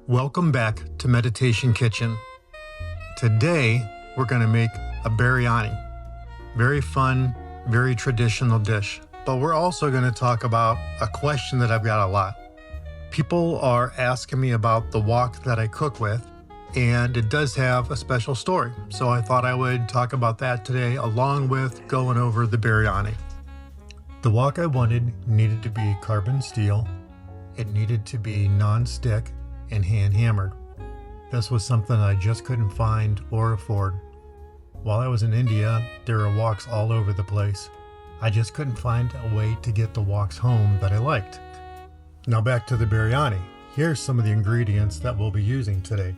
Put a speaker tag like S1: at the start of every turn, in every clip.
S1: Welcome back to Meditation Kitchen. Today, we're going to make a biryani. Very fun, very traditional dish. But we're also going to talk about a question that I've got a lot. People are asking me about the wok that I cook with, and it does have a special story. So I thought I would talk about that today along with going over the biryani. The wok I wanted needed to be carbon steel. It needed to be non-stick and hand hammered. This was something I just couldn't find or afford. While I was in India, there were woks all over the place. I just couldn't find a way to get the woks home that I liked. Now back to the biryani. Here's some of the ingredients that we'll be using today.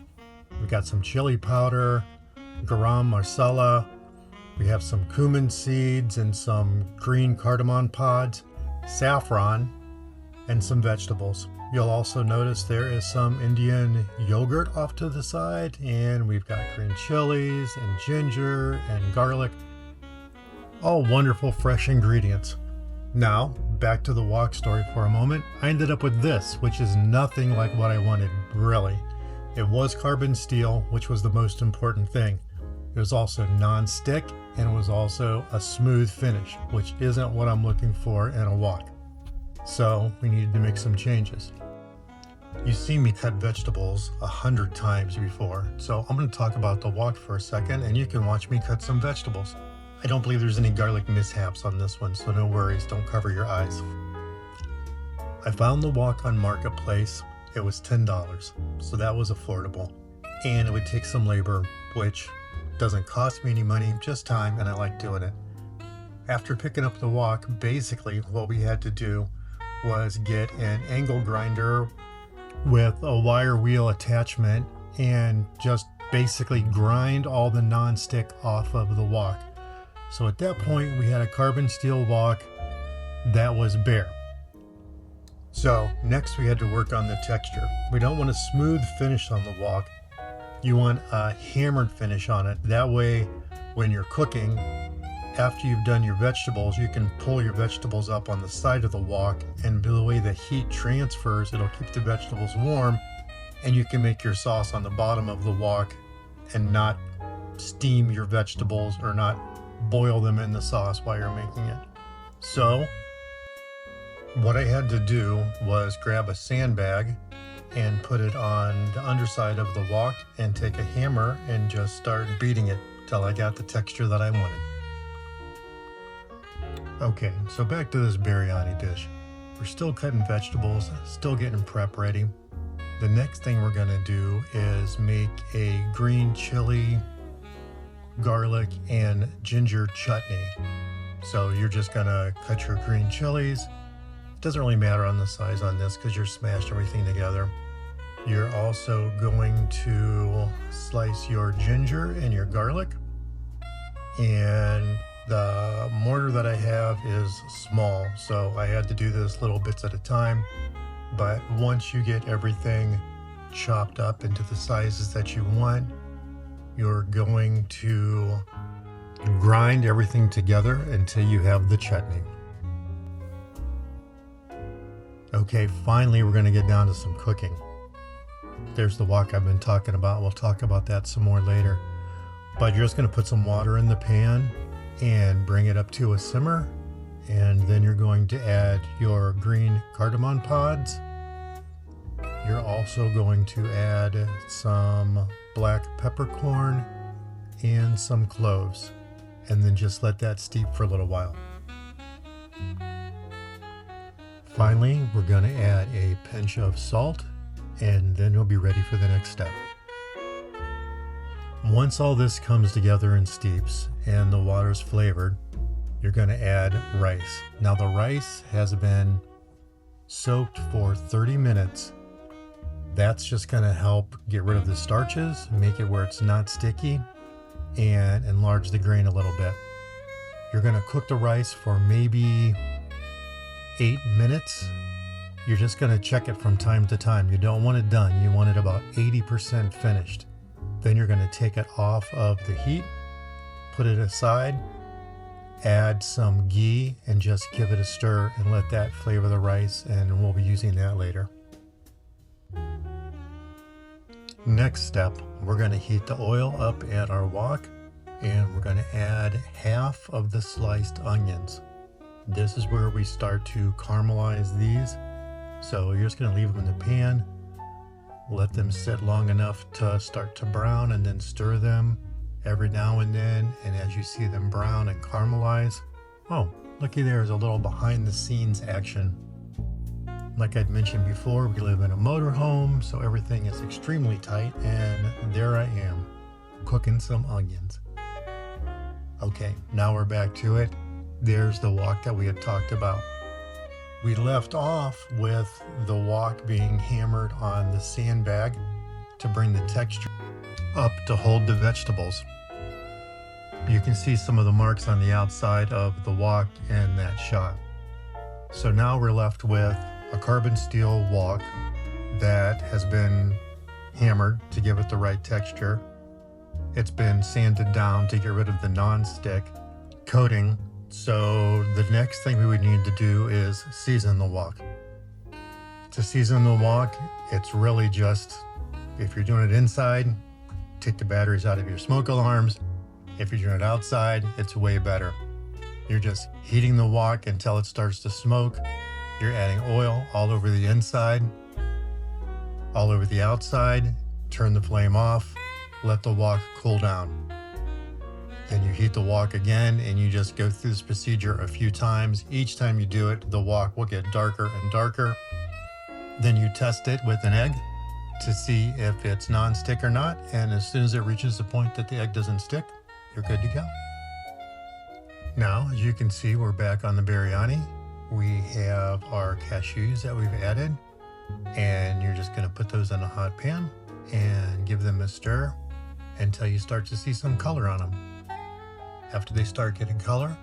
S1: We've got some chili powder, garam masala, we have some cumin seeds and some green cardamom pods, saffron, and some vegetables. You'll also notice there is some Indian yogurt off to the side, and we've got green chilies and ginger and garlic. All wonderful fresh ingredients. Now, back to the wok story for a moment. I ended up with this, which is nothing like what I wanted, really. It was carbon steel, which was the most important thing. It was also non-stick, and it was also a smooth finish, which isn't what I'm looking for in a wok. So we needed to make some changes. You've seen me cut vegetables 100 times before, so I'm going to talk about the wok for a second, and you can watch me cut some vegetables. I don't believe there's any garlic mishaps on this one, so no worries, don't cover your eyes. I found the wok on Marketplace. It was $10, so that was affordable. And it would take some labor, which doesn't cost me any money, just time, and I like doing it. After picking up the wok, basically what we had to do was get an angle grinder with a wire wheel attachment and just basically grind all the non-stick off of the wok. So at that point we had a carbon steel wok that was bare. So next we had to work on the texture. We don't want a smooth finish on the wok. You want a hammered finish on it. That way when you're cooking, after you've done your vegetables, you can pull your vegetables up on the side of the wok, and the way the heat transfers, it'll keep the vegetables warm, and you can make your sauce on the bottom of the wok and not steam your vegetables or not boil them in the sauce while you're making it. So what I had to do was grab a sandbag and put it on the underside of the wok and take a hammer and just start beating it till I got the texture that I wanted. Okay, so back to this biryani dish. We're still cutting vegetables, still getting prep ready. The next thing we're gonna do is make a green chili, garlic, and ginger chutney. So you're just gonna cut your green chilies. It doesn't really matter on the size on this because you're smashed everything together. You're also going to slice your ginger and your garlic. And the mortar that I have is small, so I had to do this little bits at a time. But once you get everything chopped up into the sizes that you want, you're going to grind everything together until you have the chutney. Okay, finally we're going to get down to some cooking. There's the wok I've been talking about. We'll talk about that some more later. But you're just going to put some water in the pan and bring it up to a simmer, and then you're going to add your green cardamom pods. You're also going to add some black peppercorn and some cloves, and then just let that steep for a little while. Finally, we're going to add a pinch of salt, and then you'll be ready for the next step. Once all this comes together and steeps and the water's flavored, you're going to add rice. Now the rice has been soaked for 30 minutes. That's just going to help get rid of the starches, make it where it's not sticky, and enlarge the grain a little bit. You're going to cook the rice for maybe 8 minutes. You're just going to check it from time to time. You don't want it done. You want it about 80% finished. Then you're going to take it off of the heat, put it aside, add some ghee, and just give it a stir and let that flavor the rice, and we'll be using that later. Next step, we're going to heat the oil up at our wok, and we're going to add half of the sliced onions. This is where we start to caramelize these. So you're just going to leave them in the pan, let them sit long enough to start to brown, and then stir them every now and then. And as you see them brown and caramelize, oh, looky, there's a little behind the scenes action. Like I'd mentioned before, we live in a motorhome, so everything is extremely tight, and there I am, cooking some onions. Okay, now we're back to it. There's the wok that we had talked about. We left off with the wok being hammered on the sandbag to bring the texture up to hold the vegetables. You can see some of the marks on the outside of the wok in that shot. So now we're left with a carbon steel wok that has been hammered to give it the right texture. It's been sanded down to get rid of the non-stick coating. So the next thing we would need to do is season the wok. To season the wok, it's really just, if you're doing it inside, take the batteries out of your smoke alarms. If you're doing it outside, it's way better. You're just heating the wok until it starts to smoke. You're adding oil all over the inside, all over the outside. Turn the flame off, let the wok cool down. Then you heat the wok again, and you just go through this procedure a few times. Each time you do it, the wok will get darker and darker. Then you test it with an egg to see if it's non-stick or not. And as soon as it reaches the point that the egg doesn't stick, you're good to go. Now, as you can see, we're back on the biryani. We have our cashews that we've added, and you're just going to put those in a hot pan and give them a stir until you start to see some color on them. After they start getting color,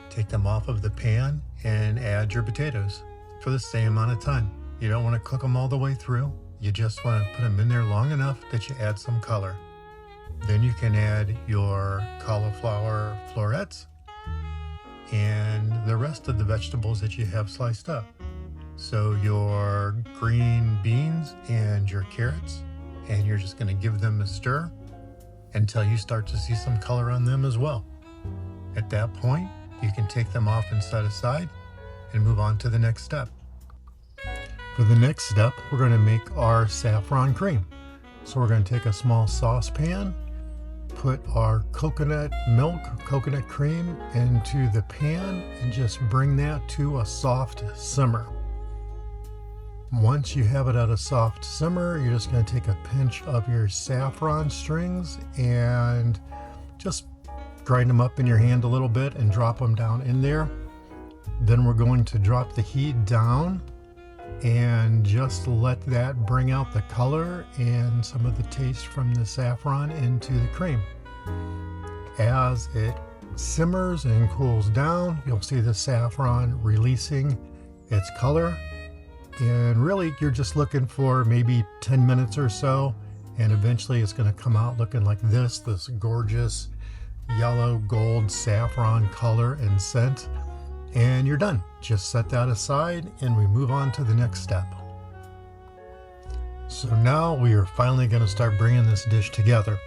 S1: take them off of the pan and add your potatoes for the same amount of time. You don't want to cook them all the way through. You just want to put them in there long enough that you add some color. Then you can add your cauliflower florets and the rest of the vegetables that you have sliced up. So your green beans and your carrots, and you're just going to give them a stir until you start to see some color on them as well. At that point, you can take them off and set aside and move on to the next step. For the next step, we're going to make our saffron cream. So we're going to take a small saucepan, put our coconut milk, coconut cream into the pan, and just bring that to a soft simmer. Once you have it at a soft simmer, you're just going to take a pinch of your saffron strings and just grind them up in your hand a little bit and drop them down in there. Then we're going to drop the heat down and just let that bring out the color and some of the taste from the saffron into the cream. As it simmers and cools down, you'll see the saffron releasing its color. And really, you're just looking for maybe 10 minutes or so, and eventually it's going to come out looking like this gorgeous yellow gold saffron color and scent. And you're done. Just set that aside and we move on to the next step. So now we are finally going to start bringing this dish together.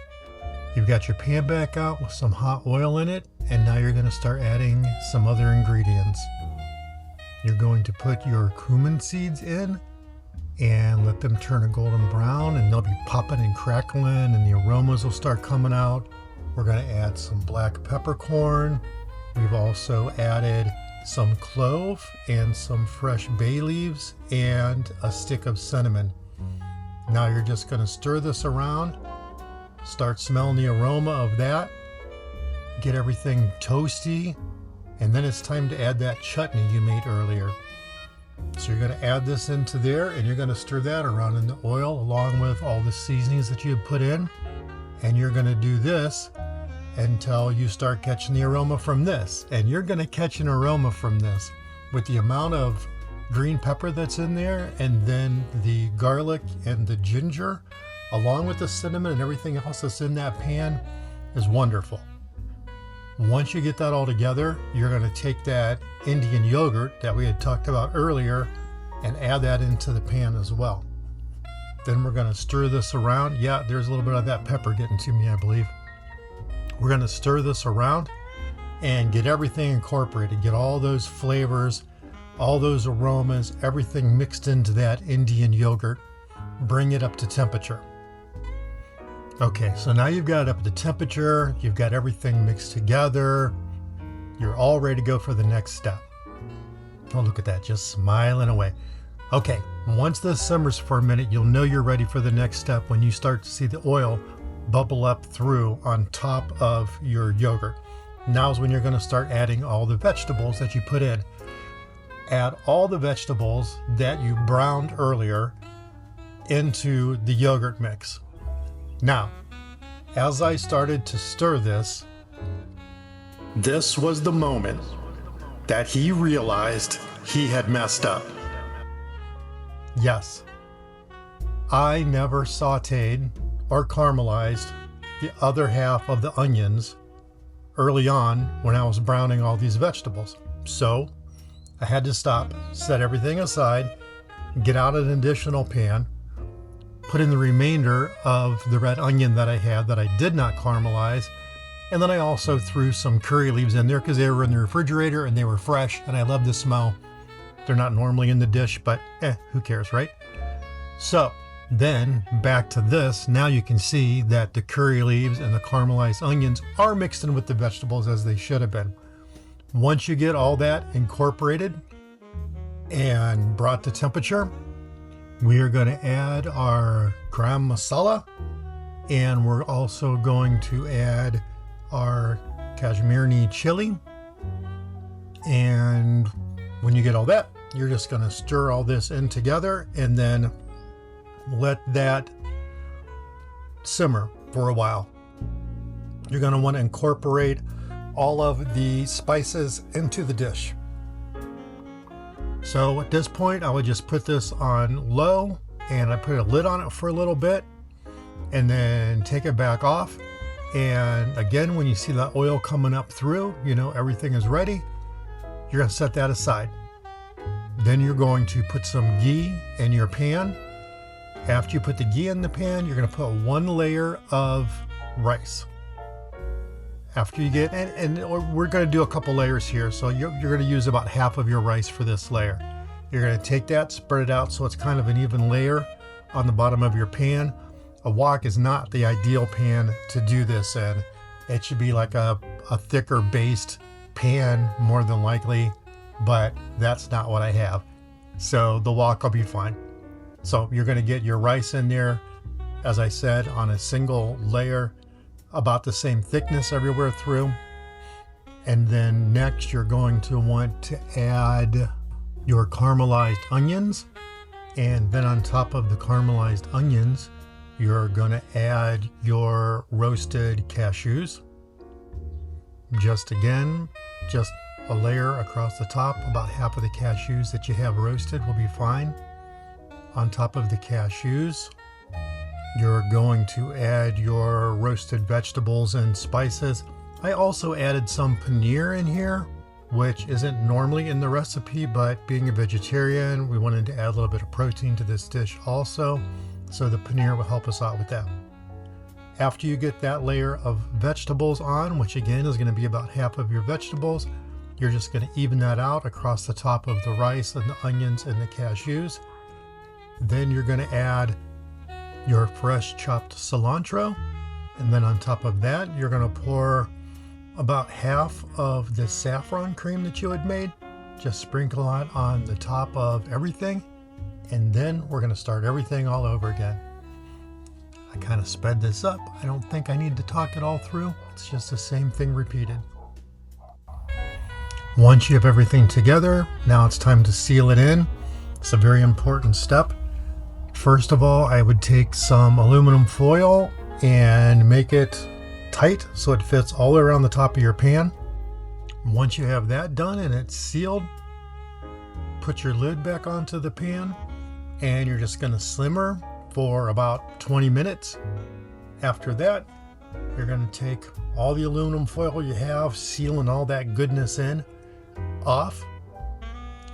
S1: You've got your pan back out with some hot oil in it, and now you're going to start adding some other ingredients. You're going to put your cumin seeds in and let them turn a golden brown, and they'll be popping and crackling and the aromas will start coming out. We're going to add some black peppercorn. We've also added some clove and some fresh bay leaves and a stick of cinnamon. Now you're just going to stir this around, start smelling the aroma of that, get everything toasty, and then it's time to add that chutney you made earlier. So you're going to add this into there, and you're going to stir that around in the oil along with all the seasonings that you put in, and you're going to do this until you start catching the aroma from this. And you're going to catch an aroma from this with the amount of green pepper that's in there, and then the garlic and the ginger along with the cinnamon and everything else that's in that pan is wonderful. Once you get that all together, you're going to take that Indian yogurt that we had talked about earlier and add that into the pan as well. Then we're going to stir this around. Yeah, there's a little bit of that pepper getting to me, I believe. We're going to stir this around and get everything incorporated. Get all those flavors, all those aromas, everything mixed into that Indian yogurt. Bring it up to temperature. Okay, so now you've got it up to temperature. You've got everything mixed together. You're all ready to go for the next step. Oh, look at that, just smiling away. Okay, once this simmers for a minute, you'll know you're ready for the next step when you start to see the oil bubble up through on top of your yogurt. Now is when you're going to start adding all the vegetables that you put in. Add all the vegetables that you browned earlier into the yogurt mix. Now, as I started to stir this was the moment that he realized he had messed up. Yes, I never sauteed or caramelized the other half of the onions early on when I was browning all these vegetables. So I had to stop, set everything aside, get out an additional pan, put in the remainder of the red onion that I had that I did not caramelize, and then I also threw some curry leaves in there because they were in the refrigerator and they were fresh and I love the smell. They're not normally in the dish, but who cares, right? So then back to this. Now you can see that the curry leaves and the caramelized onions are mixed in with the vegetables as they should have been. Once you get all that incorporated and brought to temperature, we are going to add our garam masala, and we're also going to add our Kashmiri chili. And when you get all that, you're just going to stir all this in together and then let that simmer for a while. You're going to want to incorporate all of the spices into the dish. So at this point, I would just put this on low and I put a lid on it for a little bit and then take it back off. And again, when you see that oil coming up through, you know everything is ready. You're going to set that aside. Then you're going to put some ghee in your pan. After you put the ghee in the pan, you're going to put one layer of rice. After you get, and we're going to do a couple layers here, so you're going to use about half of your rice for this layer. You're going to take that, spread it out so it's kind of an even layer on the bottom of your pan. A wok is not the ideal pan to do this in. It should be like a thicker based pan more than likely, but that's not what I have. So the wok will be fine. So you're going to get your rice in there, as I said, on a single layer, about the same thickness everywhere through. And then next you're going to want to add your caramelized onions. And then on top of the caramelized onions, you're going to add your roasted cashews. Just a layer across the top. About half of the cashews that you have roasted will be fine. On top of the cashews, you're going to add your roasted vegetables and spices. I also added some paneer in here, which isn't normally in the recipe, but being a vegetarian, we wanted to add a little bit of protein to this dish also, so the paneer will help us out with that. After you get that layer of vegetables on, which again is going to be about half of your vegetables, you're just going to even that out across the top of the rice and the onions and the cashews. Then you're going to add your fresh chopped cilantro, and then on top of that you're going to pour about half of the saffron cream that you had made. Just sprinkle it on the top of everything, and then we're going to start everything all over again. I kind of sped this up. I don't think I need to talk it all through. It's just the same thing repeated. Once you have everything together, now it's time to seal it in. It's a very important step. First of all, I would take some aluminum foil and make it tight so it fits all the way around the top of your pan. Once you have that done and it's sealed, put your lid back onto the pan and you're just going to simmer for about 20 minutes. After that, you're going to take all the aluminum foil you have, sealing all that goodness in, off,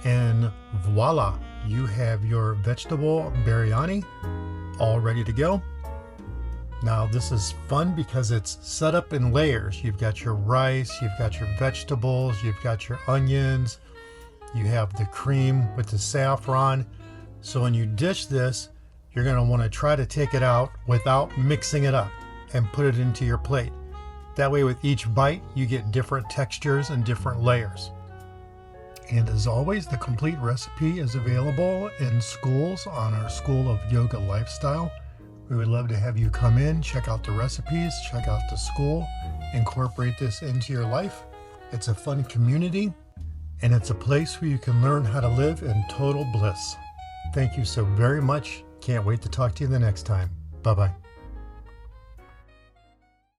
S1: and voila, you have your vegetable biryani all ready to go. Now this is fun because it's set up in layers. You've got your rice, you've got your vegetables, you've got your onions, you have the cream with the saffron. So when you dish this, you're going to want to try to take it out without mixing it up and put it into your plate. That way with each bite, you get different textures and different layers. And as always, the complete recipe is available in schools on our School of Yoga Lifestyle. We would love to have you come in, check out the recipes, check out the school, incorporate this into your life. It's a fun community, and it's a place where you can learn how to live in total bliss. Thank you so very much. Can't wait to talk to you the next time. Bye-bye.